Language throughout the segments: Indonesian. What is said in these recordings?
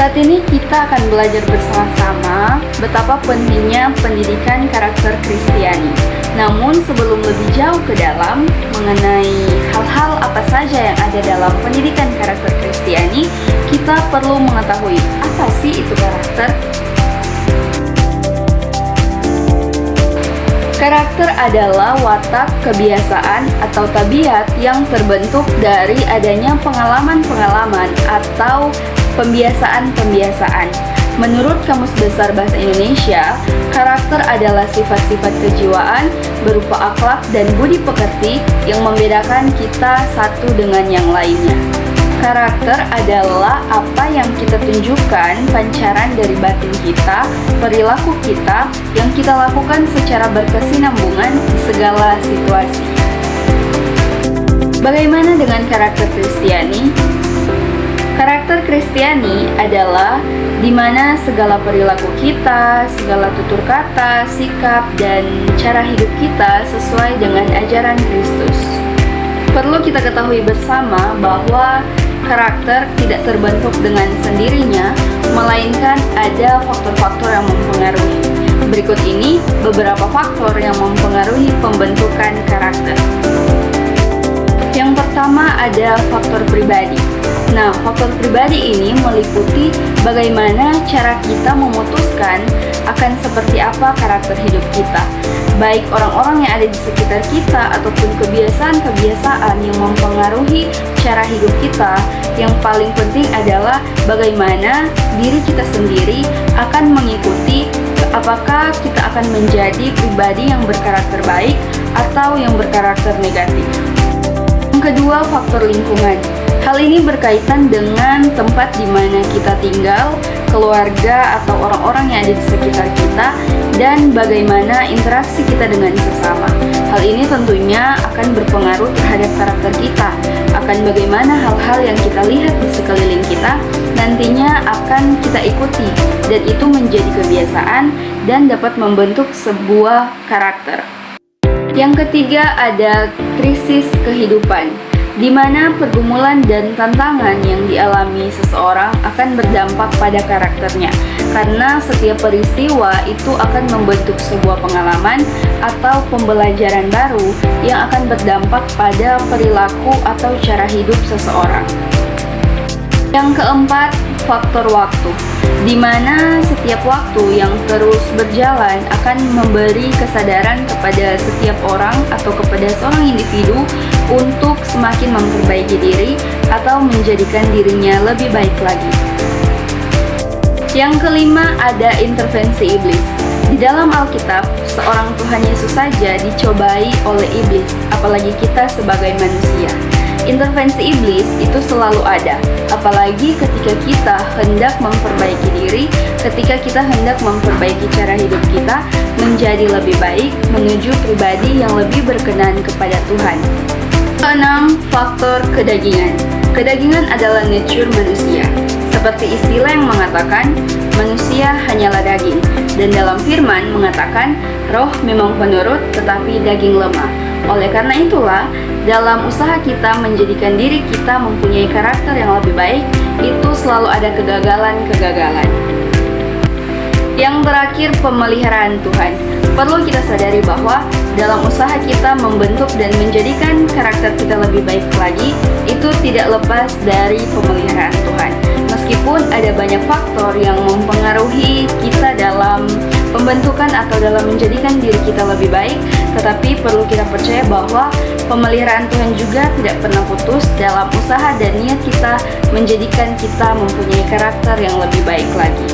Saat ini kita akan belajar bersama-sama betapa pentingnya pendidikan karakter Kristiani. Namun sebelum lebih jauh ke dalam mengenai hal-hal apa saja yang ada dalam pendidikan karakter Kristiani, kita perlu mengetahui apa sih itu karakter. Karakter adalah watak, kebiasaan, atau tabiat yang terbentuk dari adanya pengalaman-pengalaman atau pembiasaan-pembiasaan. Menurut Kamus Besar Bahasa Indonesia, karakter adalah sifat-sifat kejiwaan berupa akhlak dan budi pekerti yang membedakan kita satu dengan yang lainnya. Karakter adalah apa yang kita tunjukkan, pancaran dari batin kita, perilaku kita yang kita lakukan secara berkesinambungan di segala situasi. Bagaimana dengan karakter Kristiani? Karakter Kristiani adalah di mana segala perilaku kita, segala tutur kata, sikap, dan cara hidup kita sesuai dengan ajaran Kristus. Perlu kita ketahui bersama bahwa karakter tidak terbentuk dengan sendirinya, melainkan ada faktor-faktor yang mempengaruhi. Berikut ini beberapa faktor yang mempengaruhi pembentukan karakter. Yang pertama ada faktor pribadi. Nah, faktor pribadi ini meliputi bagaimana cara kita memutuskan akan seperti apa karakter hidup kita. Baik orang-orang yang ada di sekitar kita ataupun kebiasaan-kebiasaan yang mempengaruhi cara hidup kita. Yang paling penting adalah bagaimana diri kita sendiri akan mengikuti apakah kita akan menjadi pribadi yang berkarakter baik atau yang berkarakter negatif. Yang kedua, faktor lingkungan. Hal ini berkaitan dengan tempat di mana kita tinggal, keluarga atau orang-orang yang ada di sekitar kita, dan bagaimana interaksi kita dengan sesama. Hal ini tentunya akan berpengaruh terhadap karakter kita, akan bagaimana hal-hal yang kita lihat di sekeliling kita nantinya akan kita ikuti, dan itu menjadi kebiasaan dan dapat membentuk sebuah karakter. Yang ketiga ada krisis kehidupan, di mana pergumulan dan tantangan yang dialami seseorang akan berdampak pada karakternya, karena setiap peristiwa itu akan membentuk sebuah pengalaman atau pembelajaran baru yang akan berdampak pada perilaku atau cara hidup seseorang. Yang keempat, faktor waktu, di mana setiap waktu yang terus berjalan akan memberi kesadaran kepada setiap orang atau kepada seorang individu untuk semakin memperbaiki diri atau menjadikan dirinya lebih baik lagi. Yang kelima ada intervensi iblis. Di dalam Alkitab, seorang Tuhan Yesus saja dicobai oleh iblis, apalagi kita sebagai manusia. Intervensi iblis itu selalu ada, apalagi ketika kita hendak memperbaiki diri, ketika kita hendak memperbaiki cara hidup kita menjadi lebih baik, menuju pribadi yang lebih berkenan kepada Tuhan. Keenam, faktor kedagingan. Kedagingan adalah nature manusia, seperti istilah yang mengatakan manusia hanyalah daging, dan dalam firman mengatakan roh memang penurut tetapi daging lemah. Oleh karena itulah, dalam usaha kita menjadikan diri kita mempunyai karakter yang lebih baik, itu selalu ada kegagalan-kegagalan. Yang terakhir, pemeliharaan Tuhan. Perlu kita sadari bahwa dalam usaha kita membentuk dan menjadikan karakter kita lebih baik lagi, itu tidak lepas dari pemeliharaan Tuhan. Meskipun ada banyak faktor yang mempengaruhi kita dalam pembentukan atau dalam menjadikan diri kita lebih baik, tetapi perlu kita percaya bahwa pemeliharaan Tuhan juga tidak pernah putus dalam usaha dan niat kita menjadikan kita mempunyai karakter yang lebih baik lagi.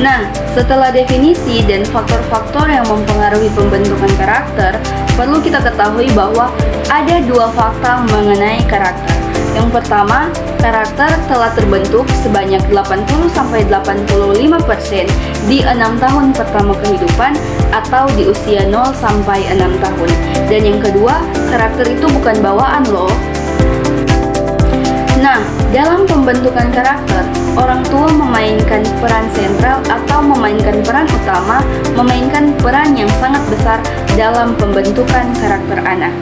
Nah, setelah definisi dan faktor-faktor yang mempengaruhi pembentukan karakter, perlu kita ketahui bahwa ada dua fakta mengenai karakter. Yang pertama, karakter telah terbentuk sebanyak 80-85% di 6 tahun pertama kehidupan atau di usia 0 sampai 6 tahun. Dan yang kedua, karakter itu bukan bawaan loh. Nah, dalam pembentukan karakter, orang tua memainkan peran sentral atau memainkan peran utama, memainkan peran yang sangat besar dalam pembentukan karakter anak.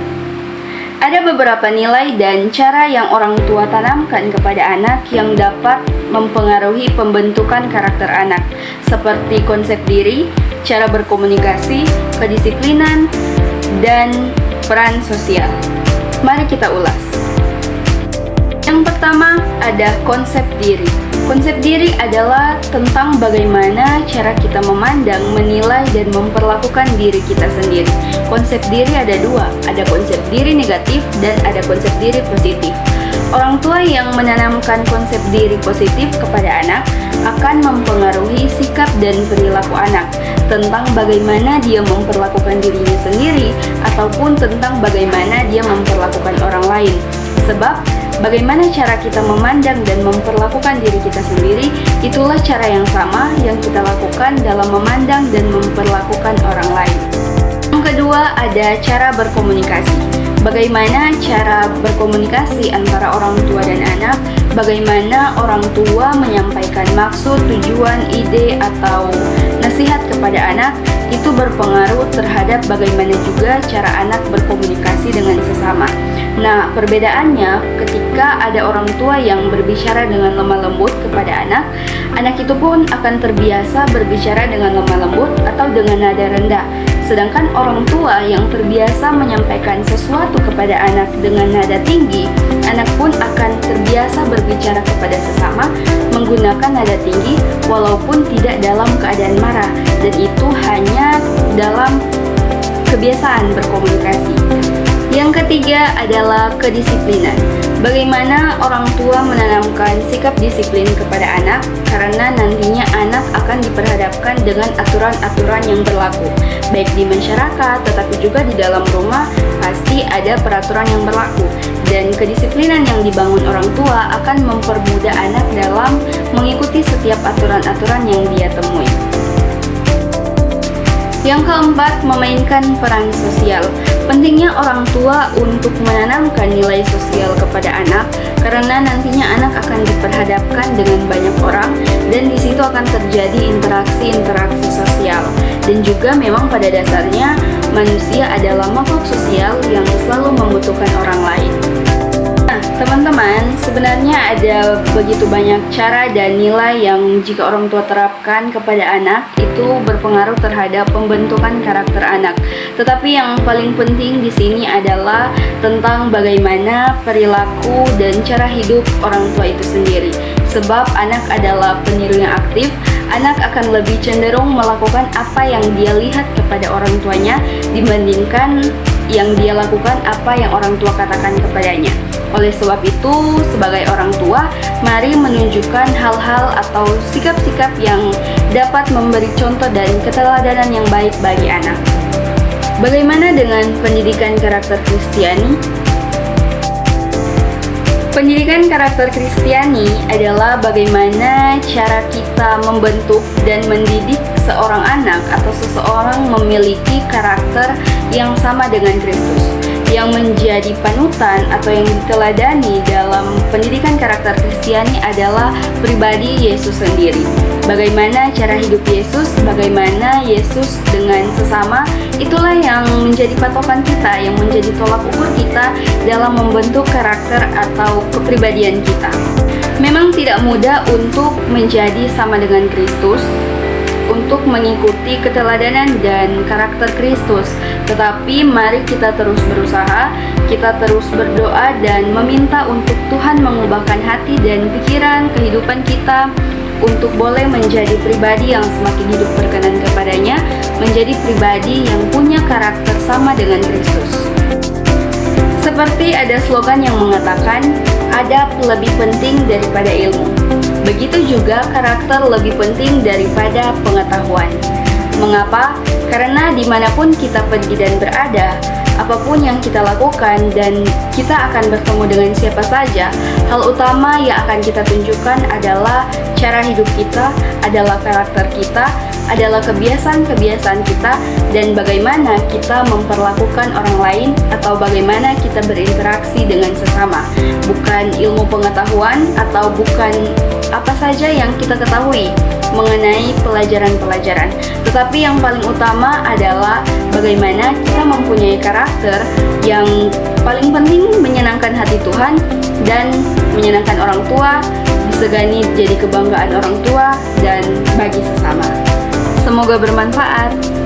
Ada beberapa nilai dan cara yang orang tua tanamkan kepada anak yang dapat mempengaruhi pembentukan karakter anak, seperti konsep diri, cara berkomunikasi, kedisiplinan, dan peran sosial. Mari kita ulas. Yang pertama ada konsep diri. Konsep diri adalah tentang bagaimana cara kita memandang, menilai, dan memperlakukan diri kita sendiri. Konsep diri ada dua, ada konsep diri negatif dan ada konsep diri positif. Orang tua yang menanamkan konsep diri positif kepada anak akan mempengaruhi sikap dan perilaku anak, tentang bagaimana dia memperlakukan dirinya sendiri ataupun tentang bagaimana dia memperlakukan orang lain. Sebab bagaimana cara kita memandang dan memperlakukan diri kita sendiri, itulah cara yang sama yang kita lakukan dalam memandang dan memperlakukan orang lain. Yang kedua ada cara berkomunikasi. Bagaimana cara berkomunikasi antara orang tua dan anak, bagaimana orang tua menyampaikan maksud, tujuan, ide, atau nasihat kepada anak, itu berpengaruh terhadap bagaimana juga cara anak berkomunikasi dengan sesama. Nah, perbedaannya ketika ada orang tua yang berbicara dengan lemah lembut kepada anak, anak itu pun akan terbiasa berbicara dengan lemah lembut atau dengan nada rendah. Sedangkan orang tua yang terbiasa menyampaikan sesuatu kepada anak dengan nada tinggi, anak pun akan terbiasa berbicara kepada sesama menggunakan nada tinggi walaupun tidak dalam keadaan marah, dan itu hanya dalam kebiasaan berkomunikasi. Yang ketiga adalah kedisiplinan. Bagaimana orang tua menanamkan sikap disiplin kepada anak, karena nantinya anak akan diperhadapkan dengan aturan-aturan yang berlaku, baik di masyarakat tetapi juga di dalam rumah pasti ada peraturan yang berlaku. Dan kedisiplinan yang dibangun orang tua akan mempermudah anak dalam mengikuti setiap aturan-aturan yang dia temui. Yang keempat, memainkan peran sosial. Pentingnya orang tua untuk menanamkan nilai sosial kepada anak, karena nantinya anak akan diperhadapkan dengan banyak orang dan di situ akan terjadi interaksi sosial. Dan juga memang pada dasarnya manusia adalah makhluk sosial yang selalu membutuhkan orang lain. Nah, teman-teman, sebenarnya ada begitu banyak cara dan nilai yang jika orang tua terapkan kepada anak itu berpengaruh terhadap pembentukan karakter anak. Tetapi yang paling penting di sini adalah tentang bagaimana perilaku dan cara hidup orang tua itu sendiri. Sebab anak adalah peniru yang aktif, anak akan lebih cenderung melakukan apa yang dia lihat kepada orang tuanya dibandingkan yang dia lakukan apa yang orang tua katakan kepadanya. Oleh sebab itu, sebagai orang tua, mari menunjukkan hal-hal atau sikap-sikap yang dapat memberi contoh dan keteladanan yang baik bagi anak. Bagaimana dengan pendidikan karakter Kristiani? Pendidikan karakter Kristiani adalah bagaimana cara kita membentuk dan mendidik seorang anak atau seseorang memiliki karakter yang sama dengan Kristus. Yang menjadi panutan atau yang diteladani dalam pendidikan karakter Kristiani adalah pribadi Yesus sendiri. Bagaimana cara hidup Yesus, bagaimana Yesus dengan sesama, itulah yang menjadi patokan kita, yang menjadi tolak ukur kita dalam membentuk karakter atau kepribadian kita. Memang tidak mudah untuk menjadi sama dengan Kristus, untuk mengikuti keteladanan dan karakter Kristus. Tetapi mari kita terus berusaha, kita terus berdoa dan meminta untuk Tuhan mengubahkan hati dan pikiran kehidupan kita untuk boleh menjadi pribadi yang semakin hidup berkenan kepadanya, menjadi pribadi yang punya karakter sama dengan Kristus. Seperti ada slogan yang mengatakan, adab lebih penting daripada ilmu. Begitu juga karakter lebih penting daripada pengetahuan. Mengapa? Karena dimanapun kita pergi dan berada, apapun yang kita lakukan dan kita akan bertemu dengan siapa saja, hal utama yang akan kita tunjukkan adalah cara hidup kita, adalah karakter kita, adalah kebiasaan-kebiasaan kita, dan bagaimana kita memperlakukan orang lain atau bagaimana kita berinteraksi dengan sesama. Bukan ilmu pengetahuan atau bukan apa saja yang kita ketahui mengenai pelajaran-pelajaran, tetapi yang paling utama adalah bagaimana kita mempunyai karakter yang paling penting menyenangkan hati Tuhan dan menyenangkan orang tua, disegani jadi kebanggaan orang tua dan bagi sesama. Semoga bermanfaat.